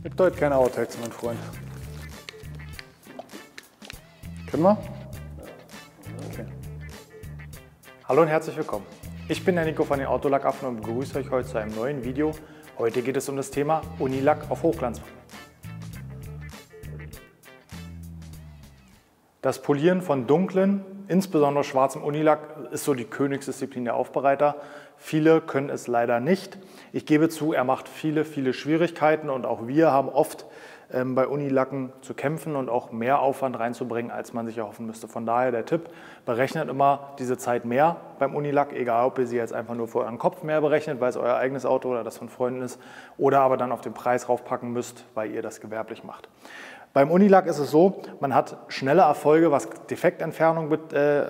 Gibt heute keine Outtakes, mein Freund. Können wir? Okay. Hallo und herzlich willkommen. Ich bin der Nico von den Autolackaffen und begrüße euch heute zu einem neuen Video. Heute geht es um das Thema Unilack auf Hochglanz. Das Polieren von dunklen, insbesondere schwarzem Unilack, ist so die Königsdisziplin der Aufbereiter. Viele können es leider nicht. Ich gebe zu, er macht viele Schwierigkeiten und auch wir haben oft bei Unilacken zu kämpfen und auch mehr Aufwand reinzubringen, als man sich erhoffen müsste. Von daher der Tipp, berechnet immer diese Zeit mehr beim Unilack, egal ob ihr sie jetzt einfach nur für euren Kopf mehr berechnet, weil es euer eigenes Auto oder das von Freunden ist, oder aber dann auf den Preis raufpacken müsst, weil ihr das gewerblich macht. Beim Unilack ist es so, man hat schnelle Erfolge, was Defektentfernung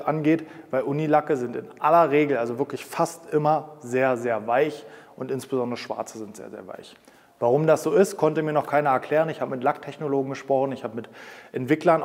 angeht, weil Unilacke sind in aller Regel, also wirklich fast immer sehr weich und insbesondere schwarze sind sehr weich. Warum das so ist, konnte mir noch keiner erklären. Ich habe mit Lacktechnologen gesprochen, ich habe mit Entwicklern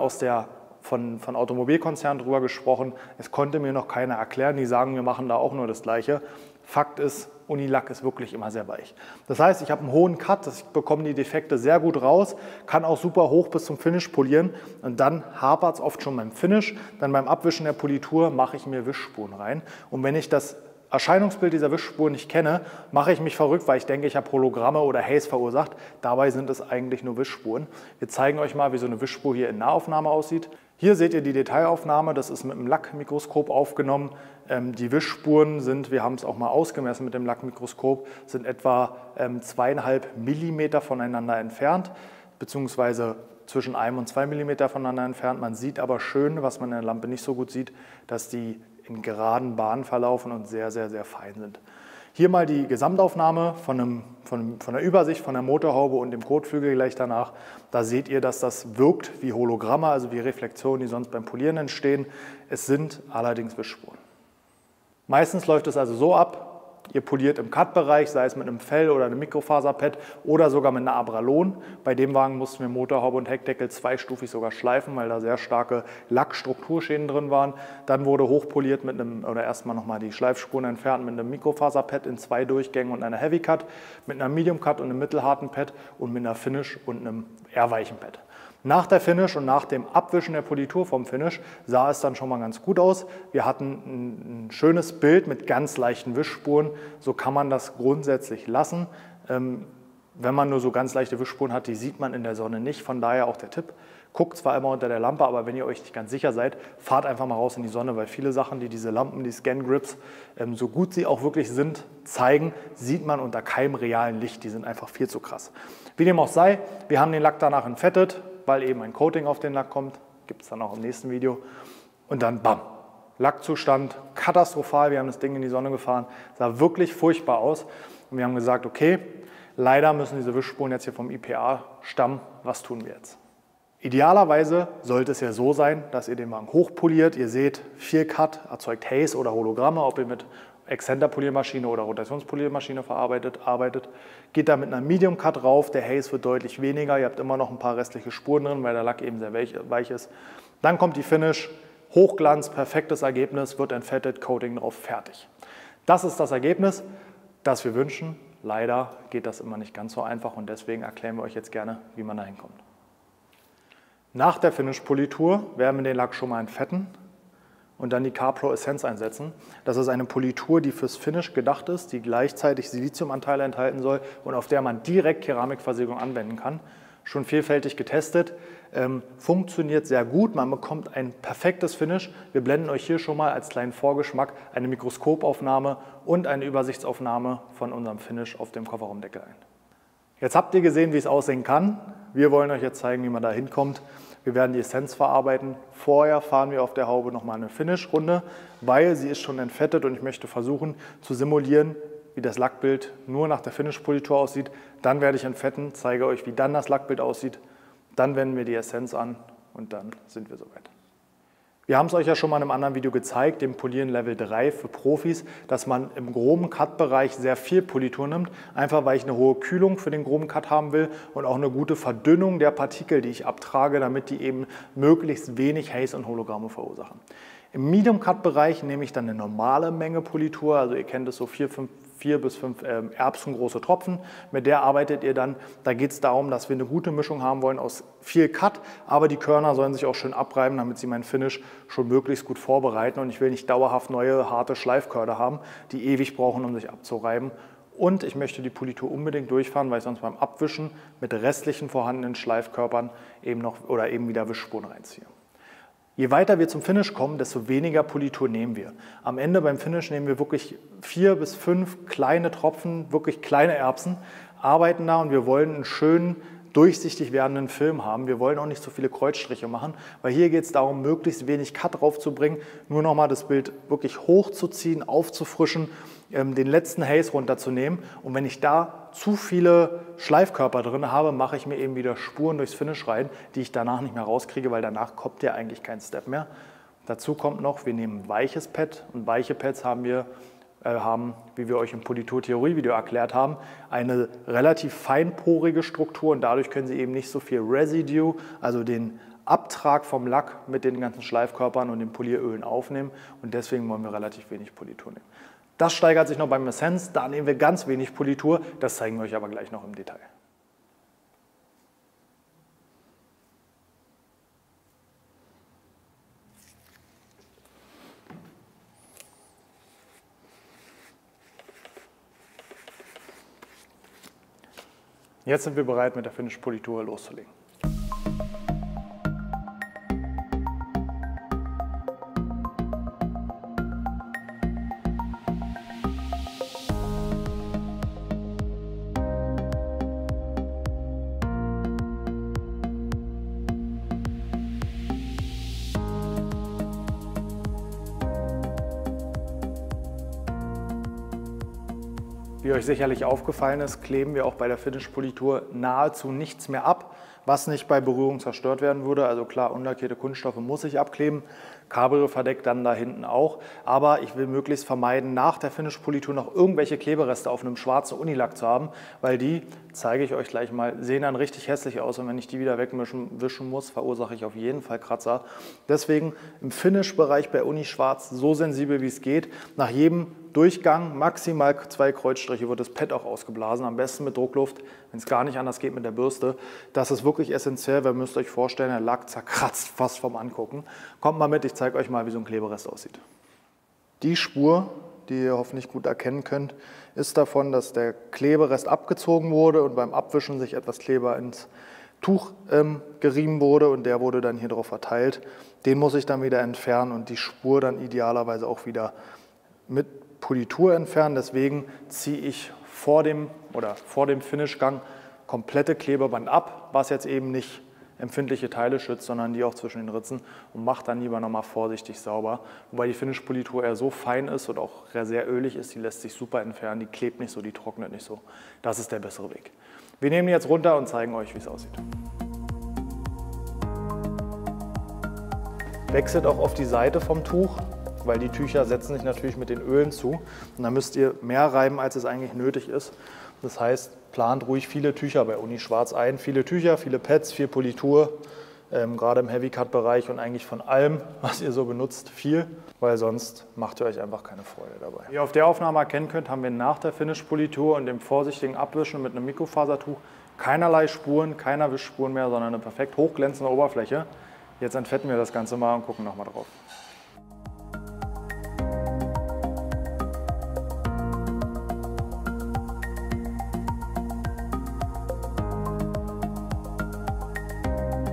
von Automobilkonzernen drüber gesprochen. Es konnte mir noch keiner erklären, die sagen, wir machen da auch nur das Gleiche. Fakt ist, Unilack ist wirklich immer sehr weich. Das heißt, ich habe einen hohen Cut, ich bekomme die Defekte sehr gut raus, kann auch super hoch bis zum Finish polieren und dann hapert es oft schon beim Finish. Dann beim Abwischen der Politur mache ich mir Wischspuren rein. Und wenn ich das Erscheinungsbild dieser Wischspuren nicht kenne, mache ich mich verrückt, weil ich denke, ich habe Hologramme oder Haze verursacht. Dabei sind es eigentlich nur Wischspuren. Wir zeigen euch mal, wie so eine Wischspur hier in Nahaufnahme aussieht. Hier seht ihr die Detailaufnahme, das ist mit dem Lackmikroskop aufgenommen. Die Wischspuren sind, wir haben es auch mal ausgemessen mit dem Lackmikroskop, sind etwa 2,5 mm voneinander entfernt, beziehungsweise zwischen 1 und 2 mm voneinander entfernt. Man sieht aber schön, was man in der Lampe nicht so gut sieht, dass die in geraden Bahnen verlaufen und sehr fein sind. Hier mal die Gesamtaufnahme von der Übersicht von der Motorhaube und dem Kotflügel gleich danach. Da seht ihr, dass das wirkt wie Hologramme, also wie Reflexionen, die sonst beim Polieren entstehen. Es sind allerdings Wischspuren. Meistens läuft es also so ab, ihr poliert im Cut-Bereich, sei es mit einem Fell oder einem Mikrofaserpad oder sogar mit einer Abralon. Bei dem Wagen mussten wir Motorhaube und Heckdeckel zweistufig sogar schleifen, weil da sehr starke Lackstrukturschäden drin waren. Dann wurde hochpoliert erstmal nochmal die Schleifspuren entfernt mit einem Mikrofaserpad in 2 Durchgängen und einer Heavy Cut, mit einer Medium Cut und einem mittelharten Pad und mit einer Finish und einem eher weichen Pad. Nach der Finish und nach dem Abwischen der Politur vom Finish sah es dann schon mal ganz gut aus. Wir hatten ein schönes Bild mit ganz leichten Wischspuren. So kann man das grundsätzlich lassen. Wenn man nur so ganz leichte Wischspuren hat, die sieht man in der Sonne nicht. Von daher auch der Tipp, guckt zwar immer unter der Lampe, aber wenn ihr euch nicht ganz sicher seid, fahrt einfach mal raus in die Sonne, weil viele Sachen, die diese Lampen, die Scan-Grips, so gut sie auch wirklich sind, zeigen, sieht man unter keinem realen Licht. Die sind einfach viel zu krass. Wie dem auch sei, wir haben den Lack danach entfettet, weil eben ein Coating auf den Lack kommt, gibt es dann auch im nächsten Video. Und dann bam, Lackzustand katastrophal, wir haben das Ding in die Sonne gefahren, sah wirklich furchtbar aus. Und wir haben gesagt, okay, leider müssen diese Wischspuren jetzt hier vom IPA stammen, was tun wir jetzt? Idealerweise sollte es ja so sein, dass ihr den Wagen hochpoliert, ihr seht, viel Cut erzeugt Haze oder Hologramme, ob ihr mit Exzenter-Poliermaschine oder Rotationspoliermaschine arbeitet. Geht da mit einer Medium Cut rauf, der Haze wird deutlich weniger, ihr habt immer noch ein paar restliche Spuren drin, weil der Lack eben sehr weich ist. Dann kommt die Finish, Hochglanz, perfektes Ergebnis, wird entfettet, Coating drauf, fertig. Das ist das Ergebnis, das wir wünschen. Leider geht das immer nicht ganz so einfach und deswegen erklären wir euch jetzt gerne, wie man da hinkommt. Nach der Finish-Politur werden wir den Lack schon mal entfetten und dann die CarPro Essence einsetzen. Das ist eine Politur, die fürs Finish gedacht ist, die gleichzeitig Siliziumanteile enthalten soll und auf der man direkt Keramikversiegelung anwenden kann. Schon vielfältig getestet, funktioniert sehr gut, man bekommt ein perfektes Finish. Wir blenden euch hier schon mal als kleinen Vorgeschmack eine Mikroskopaufnahme und eine Übersichtsaufnahme von unserem Finish auf dem Kofferraumdeckel ein. Jetzt habt ihr gesehen, wie es aussehen kann. Wir wollen euch jetzt zeigen, wie man da hinkommt. Wir werden die Essenz verarbeiten. Vorher fahren wir auf der Haube nochmal eine Finish-Runde, weil sie ist schon entfettet und ich möchte versuchen zu simulieren, wie das Lackbild nur nach der Finish-Politur aussieht. Dann werde ich entfetten, zeige euch, wie dann das Lackbild aussieht. Dann wenden wir die Essenz an und dann sind wir soweit. Wir haben es euch ja schon mal in einem anderen Video gezeigt, dem Polieren Level 3 für Profis, dass man im groben Cut-Bereich sehr viel Politur nimmt, einfach weil ich eine hohe Kühlung für den groben Cut haben will und auch eine gute Verdünnung der Partikel, die ich abtrage, damit die eben möglichst wenig Haze und Hologramme verursachen. Im Medium-Cut-Bereich nehme ich dann eine normale Menge Politur, also ihr kennt es so 4, 5 4 bis 5 erbsengroße Tropfen. Mit der arbeitet ihr dann. Da geht es darum, dass wir eine gute Mischung haben wollen aus viel Cut, aber die Körner sollen sich auch schön abreiben, damit sie mein Finish schon möglichst gut vorbereiten. Und ich will nicht dauerhaft neue, harte Schleifkörner haben, die ewig brauchen, um sich abzureiben. Und ich möchte die Politur unbedingt durchfahren, weil ich sonst beim Abwischen mit restlichen vorhandenen Schleifkörpern eben wieder Wischspuren reinziehe. Je weiter wir zum Finish kommen, desto weniger Politur nehmen wir. Am Ende beim Finish nehmen wir wirklich 4 bis 5 kleine Tropfen, wirklich kleine Erbsen, arbeiten da und wir wollen einen schönen, durchsichtig werdenden Film haben. Wir wollen auch nicht so viele Kreuzstriche machen, weil hier geht es darum, möglichst wenig Cut drauf zu bringen, nur nochmal das Bild wirklich hochzuziehen, aufzufrischen, den letzten Haze runterzunehmen. Und wenn ich da zu viele Schleifkörper drin habe, mache ich mir eben wieder Spuren durchs Finish rein, die ich danach nicht mehr rauskriege, weil danach kommt ja eigentlich kein Step mehr. Dazu kommt noch, wir nehmen weiches Pad und weiche Pads haben, wie wir euch im Politur-Theorie-Video erklärt haben, eine relativ feinporige Struktur und dadurch können sie eben nicht so viel Residue, also den Abtrag vom Lack mit den ganzen Schleifkörpern und den Polierölen aufnehmen und deswegen wollen wir relativ wenig Politur nehmen. Das steigert sich noch beim Essence, da nehmen wir ganz wenig Politur, das zeigen wir euch aber gleich noch im Detail. Jetzt sind wir bereit, mit der Finish-Politur loszulegen. Wie euch sicherlich aufgefallen ist, kleben wir auch bei der Finish-Politur nahezu nichts mehr ab, was nicht bei Berührung zerstört werden würde. Also klar, unlackierte Kunststoffe muss ich abkleben, Cabrio verdeckt dann da hinten auch. Aber ich will möglichst vermeiden, nach der Finish-Politur noch irgendwelche Klebereste auf einem schwarzen Unilack zu haben, weil die, zeige ich euch gleich mal, sehen dann richtig hässlich aus und wenn ich die wieder wischen muss, verursache ich auf jeden Fall Kratzer. Deswegen im Finish-Bereich bei Uni-Schwarz so sensibel wie es geht. Nach jedem Durchgang, maximal 2 Kreuzstriche, wird das Pad auch ausgeblasen, am besten mit Druckluft, wenn es gar nicht anders geht mit der Bürste. Das ist wirklich essentiell, weil ihr müsst euch vorstellen, der Lack zerkratzt fast vom Angucken. Kommt mal mit, ich zeige euch mal, wie so ein Kleberest aussieht. Die Spur, die ihr hoffentlich gut erkennen könnt, ist davon, dass der Kleberest abgezogen wurde und beim Abwischen sich etwas Kleber ins Tuch gerieben wurde und der wurde dann hier drauf verteilt. Den muss ich dann wieder entfernen und die Spur dann idealerweise auch wieder mit Politur entfernen. Deswegen ziehe ich vor dem Finishgang komplette Klebeband ab, was jetzt eben nicht empfindliche Teile schützt, sondern die auch zwischen den Ritzen und mache dann lieber nochmal vorsichtig sauber. Wobei die Finish-Politur eher so fein ist und auch sehr ölig ist, die lässt sich super entfernen, die klebt nicht so, die trocknet nicht so. Das ist der bessere Weg. Wir nehmen die jetzt runter und zeigen euch, wie es aussieht. Wechselt auch auf die Seite vom Tuch, weil die Tücher setzen sich natürlich mit den Ölen zu und dann müsst ihr mehr reiben, als es eigentlich nötig ist. Das heißt, plant ruhig viele Tücher bei Uni Schwarz ein. Viele Tücher, viele Pads, viel Politur, gerade im Heavy-Cut-Bereich und eigentlich von allem, was ihr so benutzt, viel, weil sonst macht ihr euch einfach keine Freude dabei. Wie ihr auf der Aufnahme erkennen könnt, haben wir nach der Finish-Politur und dem vorsichtigen Abwischen mit einem Mikrofasertuch keinerlei Spuren, keiner Wischspuren mehr, sondern eine perfekt hochglänzende Oberfläche. Jetzt entfetten wir das Ganze mal und gucken nochmal drauf.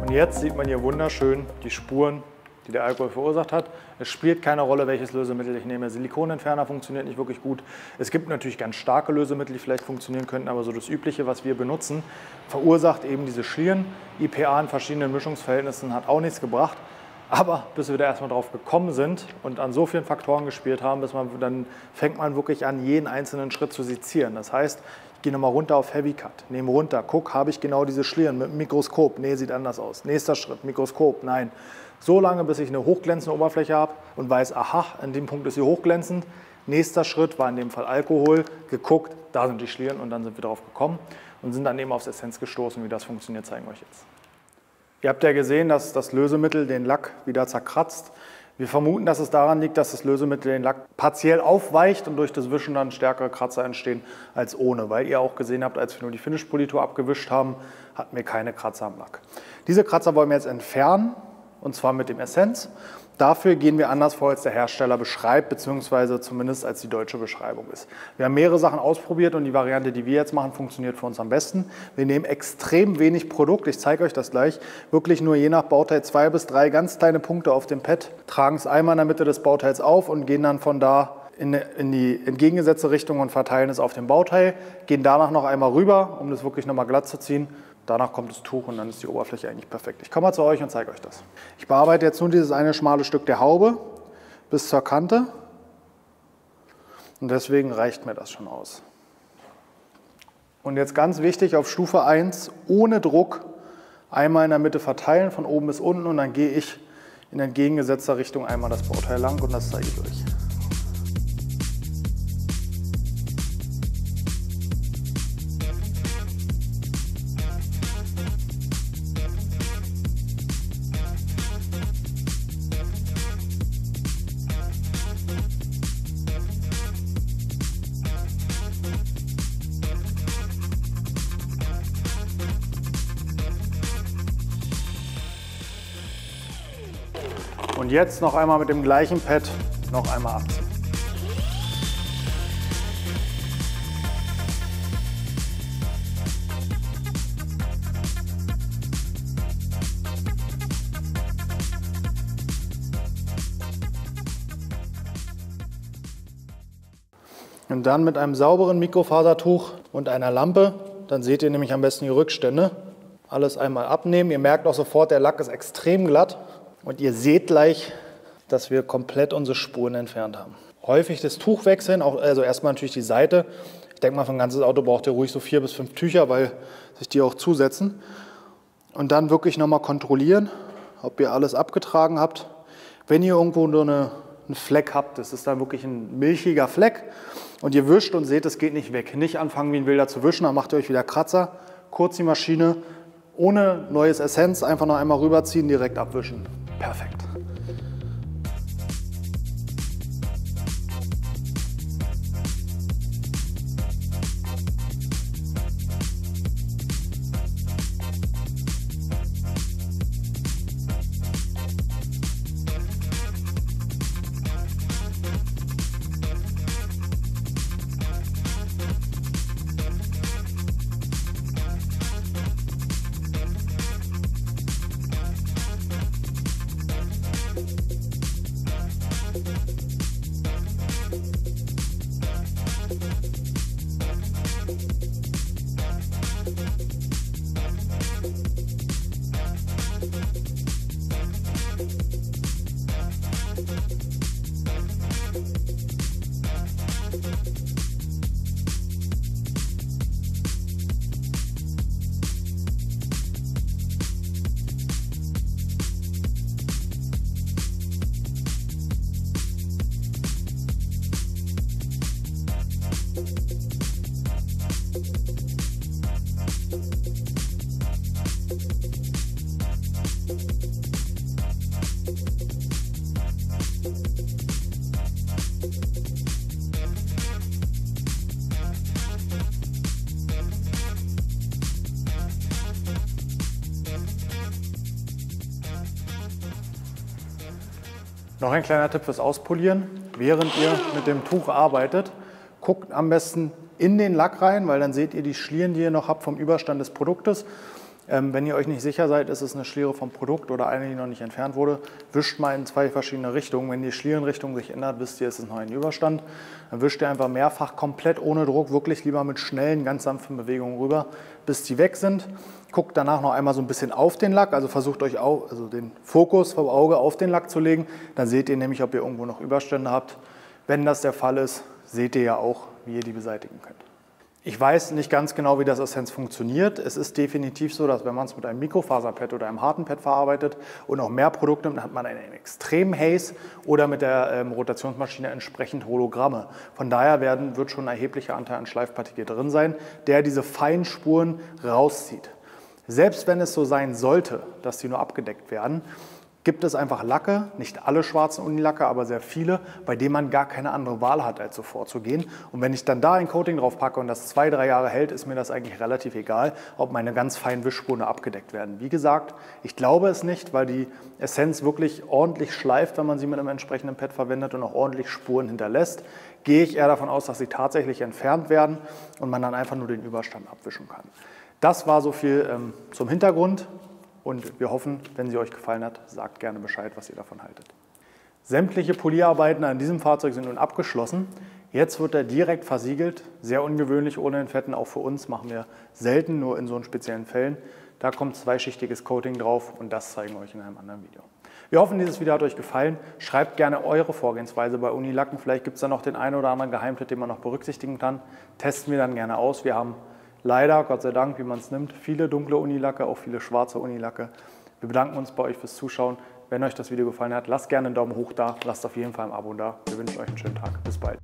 Jetzt sieht man hier wunderschön die Spuren, die der Alkohol verursacht hat. Es spielt keine Rolle, welches Lösemittel ich nehme. Silikonentferner funktioniert nicht wirklich gut. Es gibt natürlich ganz starke Lösemittel, die vielleicht funktionieren könnten, aber so das Übliche, was wir benutzen, verursacht eben diese Schlieren. IPA in verschiedenen Mischungsverhältnissen hat auch nichts gebracht. Aber bis wir da erstmal drauf gekommen sind und an so vielen Faktoren gespielt haben, dann fängt man wirklich an, jeden einzelnen Schritt zu sezieren. Das heißt, ich gehe nochmal runter auf Heavy Cut, nehme runter, guck, habe ich genau diese Schlieren mit dem Mikroskop? Nee, sieht anders aus. Nächster Schritt, Mikroskop, nein. So lange, bis ich eine hochglänzende Oberfläche habe und weiß, aha, an dem Punkt ist sie hochglänzend. Nächster Schritt war in dem Fall Alkohol, geguckt, da sind die Schlieren und dann sind wir drauf gekommen und sind dann eben aufs Essence gestoßen. Wie das funktioniert, zeigen wir euch jetzt. Ihr habt ja gesehen, dass das Lösemittel den Lack wieder zerkratzt. Wir vermuten, dass es daran liegt, dass das Lösemittel den Lack partiell aufweicht und durch das Wischen dann stärkere Kratzer entstehen als ohne. Weil ihr auch gesehen habt, als wir nur die Finish-Politur abgewischt haben, hatten wir keine Kratzer am Lack. Diese Kratzer wollen wir jetzt entfernen, und zwar mit dem Essence. Dafür gehen wir anders vor, als der Hersteller beschreibt, beziehungsweise zumindest als die deutsche Beschreibung ist. Wir haben mehrere Sachen ausprobiert und die Variante, die wir jetzt machen, funktioniert für uns am besten. Wir nehmen extrem wenig Produkt, ich zeige euch das gleich, wirklich nur je nach Bauteil 2 bis 3 ganz kleine Punkte auf dem Pad, tragen es einmal in der Mitte des Bauteils auf und gehen dann von da in die entgegengesetzte Richtung und verteilen es auf dem Bauteil, gehen danach noch einmal rüber, um das wirklich nochmal glatt zu ziehen. Danach kommt das Tuch und dann ist die Oberfläche eigentlich perfekt. Ich komme mal zu euch und zeige euch das. Ich bearbeite jetzt nur dieses eine schmale Stück der Haube bis zur Kante und deswegen reicht mir das schon aus. Und jetzt ganz wichtig, auf Stufe 1 ohne Druck einmal in der Mitte verteilen, von oben bis unten, und dann gehe ich in entgegengesetzter Richtung einmal das Bauteil lang und das zeige ich euch. Und jetzt noch einmal mit dem gleichen Pad noch einmal abziehen. Und dann mit einem sauberen Mikrofasertuch und einer Lampe, dann seht ihr nämlich am besten die Rückstände. Alles einmal abnehmen. Ihr merkt auch sofort, der Lack ist extrem glatt. Und ihr seht gleich, dass wir komplett unsere Spuren entfernt haben. Häufig das Tuch wechseln, also erstmal natürlich die Seite. Ich denke mal, für ein ganzes Auto braucht ihr ruhig so 4 bis 5 Tücher, weil sich die auch zusetzen. Und dann wirklich nochmal kontrollieren, ob ihr alles abgetragen habt. Wenn ihr irgendwo nur einen Fleck habt, das ist dann wirklich ein milchiger Fleck, und ihr wischt und seht, es geht nicht weg. Nicht anfangen wie ein Wilder zu wischen, dann macht ihr euch wieder Kratzer. Kurz die Maschine, ohne neues Essence, einfach noch einmal rüberziehen, direkt abwischen. Perfekt. Noch ein kleiner Tipp fürs Auspolieren. Während ihr mit dem Tuch arbeitet, guckt am besten in den Lack rein, weil dann seht ihr die Schlieren, die ihr noch habt vom Überstand des Produktes. Wenn ihr euch nicht sicher seid, ist es eine Schliere vom Produkt oder eine, die noch nicht entfernt wurde, wischt mal in 2 verschiedene Richtungen. Wenn die Schlierenrichtung sich ändert, wisst ihr, es ist noch ein Überstand. Dann wischt ihr einfach mehrfach komplett ohne Druck, wirklich lieber mit schnellen, ganz sanften Bewegungen rüber, bis die weg sind. Guckt danach noch einmal so ein bisschen auf den Lack, also versucht euch auch, den Fokus vom Auge auf den Lack zu legen. Dann seht ihr nämlich, ob ihr irgendwo noch Überstände habt. Wenn das der Fall ist, seht ihr ja auch, wie ihr die beseitigen könnt. Ich weiß nicht ganz genau, wie das Essence funktioniert. Es ist definitiv so, dass wenn man es mit einem Mikrofaserpad oder einem harten Pad verarbeitet und auch mehr Produkte nimmt, hat man einen extremen Haze oder mit der Rotationsmaschine entsprechend Hologramme. Von daher wird schon ein erheblicher Anteil an Schleifpartikel drin sein, der diese feinen Spuren rauszieht. Selbst wenn es so sein sollte, dass die nur abgedeckt werden, gibt es einfach Lacke, nicht alle schwarzen Unilacke, aber sehr viele, bei denen man gar keine andere Wahl hat, als so vorzugehen. Und wenn ich dann da ein Coating drauf packe und das 2-3 Jahre hält, ist mir das eigentlich relativ egal, ob meine ganz feinen Wischspuren abgedeckt werden. Wie gesagt, ich glaube es nicht, weil die Essenz wirklich ordentlich schleift, wenn man sie mit einem entsprechenden Pad verwendet und auch ordentlich Spuren hinterlässt. Gehe ich eher davon aus, dass sie tatsächlich entfernt werden und man dann einfach nur den Überstand abwischen kann. Das war so viel zum Hintergrund. Und wir hoffen, wenn sie euch gefallen hat, sagt gerne Bescheid, was ihr davon haltet. Sämtliche Polierarbeiten an diesem Fahrzeug sind nun abgeschlossen. Jetzt wird er direkt versiegelt, sehr ungewöhnlich ohne den Fetten, auch für uns machen wir selten, nur in so speziellen Fällen. Da kommt zweischichtiges Coating drauf und das zeigen wir euch in einem anderen Video. Wir hoffen, dieses Video hat euch gefallen. Schreibt gerne eure Vorgehensweise bei Unilacken. Vielleicht gibt es da noch den einen oder anderen Geheimtipp, den man noch berücksichtigen kann. Testen wir dann gerne aus. Wir haben leider, Gott sei Dank, wie man es nimmt, viele dunkle Unilacke, auch viele schwarze Unilacke. Wir bedanken uns bei euch fürs Zuschauen. Wenn euch das Video gefallen hat, lasst gerne einen Daumen hoch da, lasst auf jeden Fall ein Abo da. Wir wünschen euch einen schönen Tag. Bis bald.